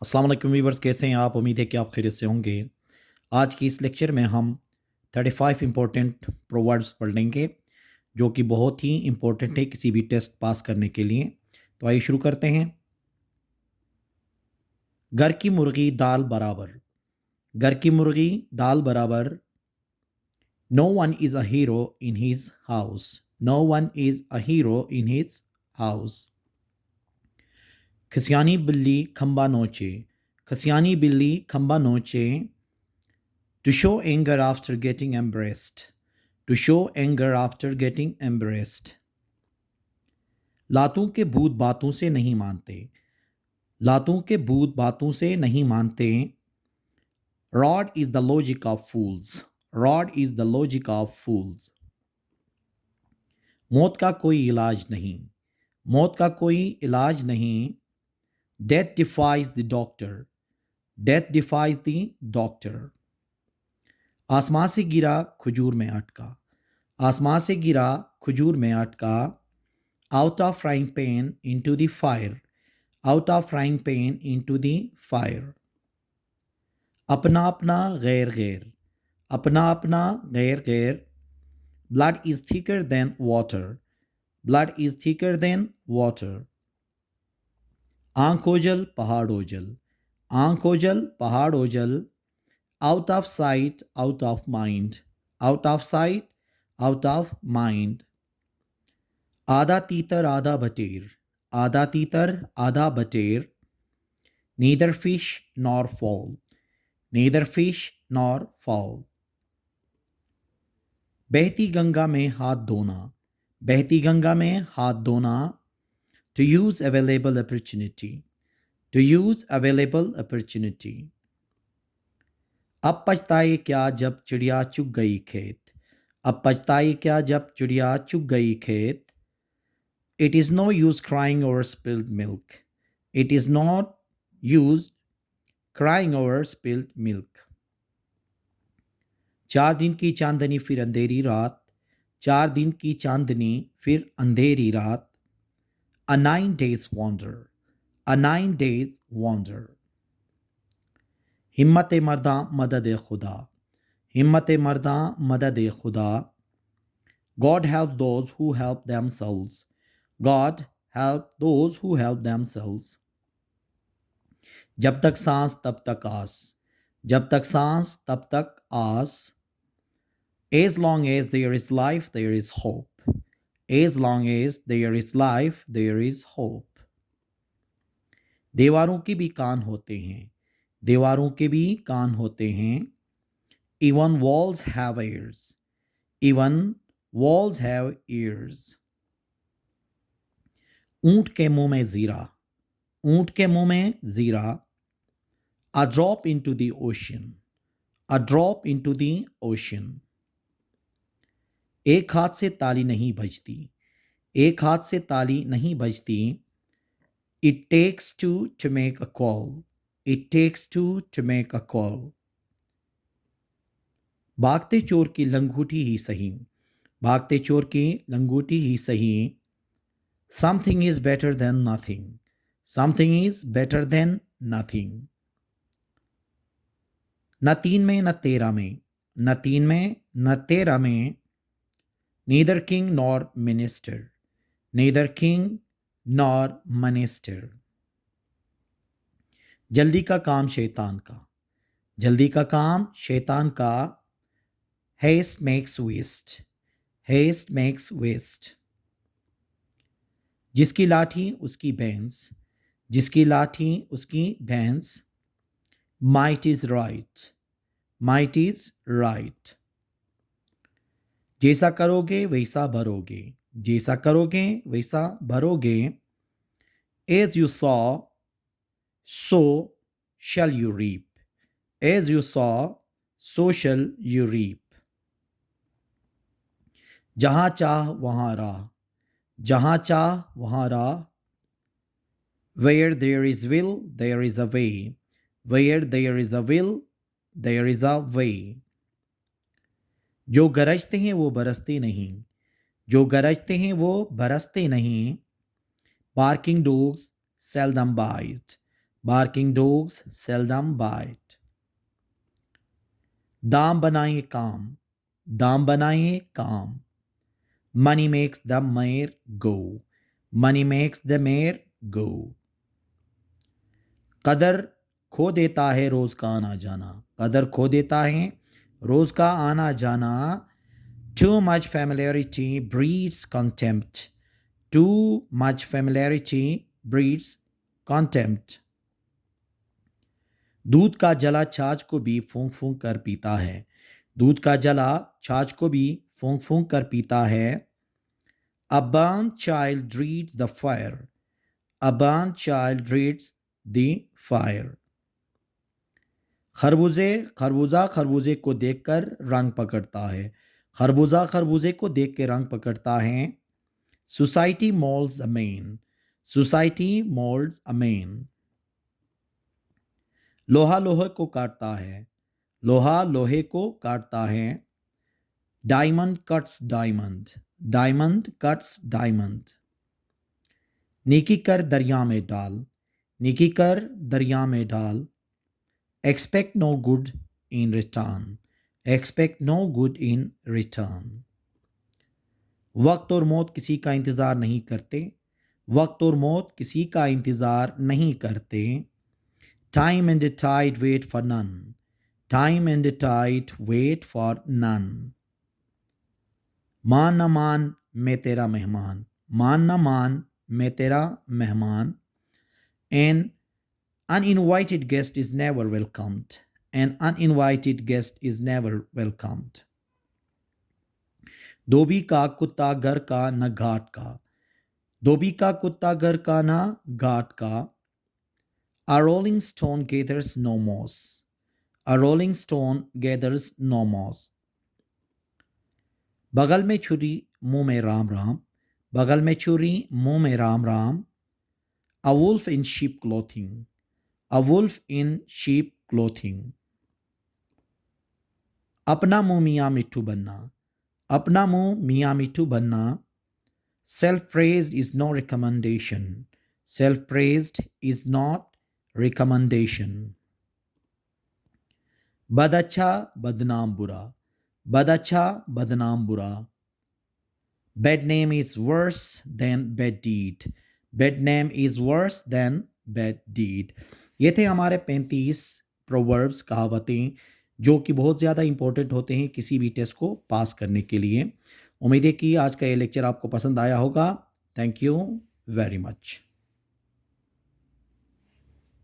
अस्सलाम वालेकुम वीवर्स, कैसे हैं आप? उम्मीद है कि आप खैरियत से होंगे। आज की इस लेक्चर में हम 35 इम्पोर्टेंट प्रोवर्ब्स पढ़ लेंगे जो कि बहुत ही इम्पोर्टेंट है किसी भी टेस्ट पास करने के लिए। तो आइए शुरू करते हैं। घर की मुर्गी दाल बराबर। घर की मुर्गी दाल बराबर। No one is a hero in his house. No one is a hero in his house. खसियानी बिल्ली खंबा नोचे। खसियानी बिल्ली खंबा नोचे। To show anger after getting embarrassed. To show anger after getting embarrassed. लातों के भूत बातों से नहीं मानते। लातों के भूत बातों से नहीं मानते। Rod is the logic of fools. Rod is the logic of fools. मौत का कोई इलाज नहीं। मौत का कोई इलाज नहीं। Death defies the doctor. Death defies the doctor. आसमां से गिरा खजूर में अटका। आसमां से गिरा खजूर में अटका। Out of frying pan into the fire. Out of frying pan into the fire. अपना अपना गैर गैर। अपना अपना गैर गैर। Blood is thicker than water. Blood is thicker than water. आँख ओझल पहाड़ ओझल। आँख ओझल पहाड़ ओझल। Out of sight, out of mind. Out of sight, out of mind. आधा तीतर आधा बटेर। आधा तीतर आधा बटेर। Neither fish nor fowl. Neither fish nor fowl. बहती गंगा में हाथ धोना। बहती गंगा में हाथ धोना। To use available opportunity. To use available opportunity. अब पछताए क्या जब चिड़िया चुग गई खेत। अब पछताए क्या जब चिड़िया चुग गई खेत। It is no use crying over spilled milk. It is not use crying over spilled milk. 4 दिन की चांदनी फिर अंधेरी रात। 4 दिन की चांदनी फिर अंधेरी रात। A 9 days wonder. A 9 days wonder. हिम्मत मर्दा मदद खुदा। हिम्मत मर्दा मदद खुदा। God help those who help themselves. God help those who help themselves. जब तक सांस तब तक आस। जब तक सांस तब तक आस। As long as there is life, there is hope. As long as there is life, there is hope. दीवारों के भी कान होते हैं। दीवारों के भी कान होते हैं। Even walls have ears. Even walls have ears. ऊंट के मुंह में जीरा। ऊंट के मुंह में जीरा। A drop into the ocean. A drop into the ocean. एक हाथ से ताली नहीं बजती। एक हाथ से ताली नहीं बजती। It takes two to make a call. It takes two to make a call. भागते चोर की लंगूटी ही सही। भागते चोर की लंगूटी ही सही। Something is better than nothing. Something is better than nothing. न 3 में न 13 में। न 3 में न 13 में। Neither king nor minister. Neither king nor minister. जल्दी का काम शैतान का। जल्दी का काम शैतान का। Haste makes waste. Haste makes waste. जिसकी लाठी उसकी भैंस। जिसकी लाठी उसकी भैंस। Might is right. Might is right. जैसा करोगे वैसा भरोगे। जैसा करोगे वैसा भरोगे। As you sow, so shall you reap. As you sow, so shall you reap. जहाँ चाह वहाँ राह। जहाँ चाह वहाँ राह। Where there is will, there is a way. Where there is a will, there is a way. जो गरजते हैं वो बरसते नहीं। जो गरजते हैं वो बरसते नहीं। Barking dogs seldom bite. Barking dogs seldom bite. दाम बनाइए काम, दाम बनाइए काम. Money makes the mare go. Money makes the mare go. कदर खो देता है रोज का आना जाना, कदर खो देता है रोज का आना जाना. Too much familiarity breeds contempt. Too much familiarity breeds contempt. दूध का जला छाछ को भी फूंक फूंक कर पीता है. दूध का जला छाछ को भी फूंक फूंक कर पीता है. A burnt child dreads the fire. A burnt child dreads the fire. खरबूजा खरबूजे को देखकर रंग पकड़ता है. खरबूजा खरबूजे को देख के रंग पकड़ता है. Society molds a man. Society molds a man. लोहा लोहे को काटता है. लोहा लोहे को काटता है. Diamond cuts diamond. Diamond cuts diamond. नेकी कर दरिया में डाल. नेकी कर दरिया में डाल. Expect no good in return. Expect no good in return. वक्त और मौत किसी का इंतज़ार नहीं करते. वक्त और मौत किसी का इंतज़ार नहीं करते. Time and the tide wait for none. Time and the tide wait for none. मान न मान मैं तेरा मेहमान. मान न मान मैं तेरा मेहमान. An uninvited guest is never welcomed. An uninvited guest is never welcomed. धोबी का कुत्ता घर का न घाट का. धोबी का कुत्ता घर का न घाट का. A rolling stone gathers no moss. A rolling stone gathers no moss. बगल में छुरी मुंह में राम राम. बगल में छुरी मुंह में Ram Ram. A wolf in sheep clothing. A wolf in sheep clothing. अपना मुंह मियाँ मिट्ठू बनना. अपना मुंह मियाँ मिट्ठू बनना. Self-praised is no recommendation. Self-praised is not recommendation. बद अच्छा बदनाम बुरा. बद अच्छा बदनाम बुरा. Bad name is worse than bad deed. Bad name is worse than bad deed. ये थे हमारे 35 प्रोवर्ब्स कहावतें जो कि बहुत ज़्यादा इंपॉर्टेंट होते हैं किसी भी टेस्ट को पास करने के लिए. उम्मीद है कि आज का ये लेक्चर आपको पसंद आया होगा. Thank you very much.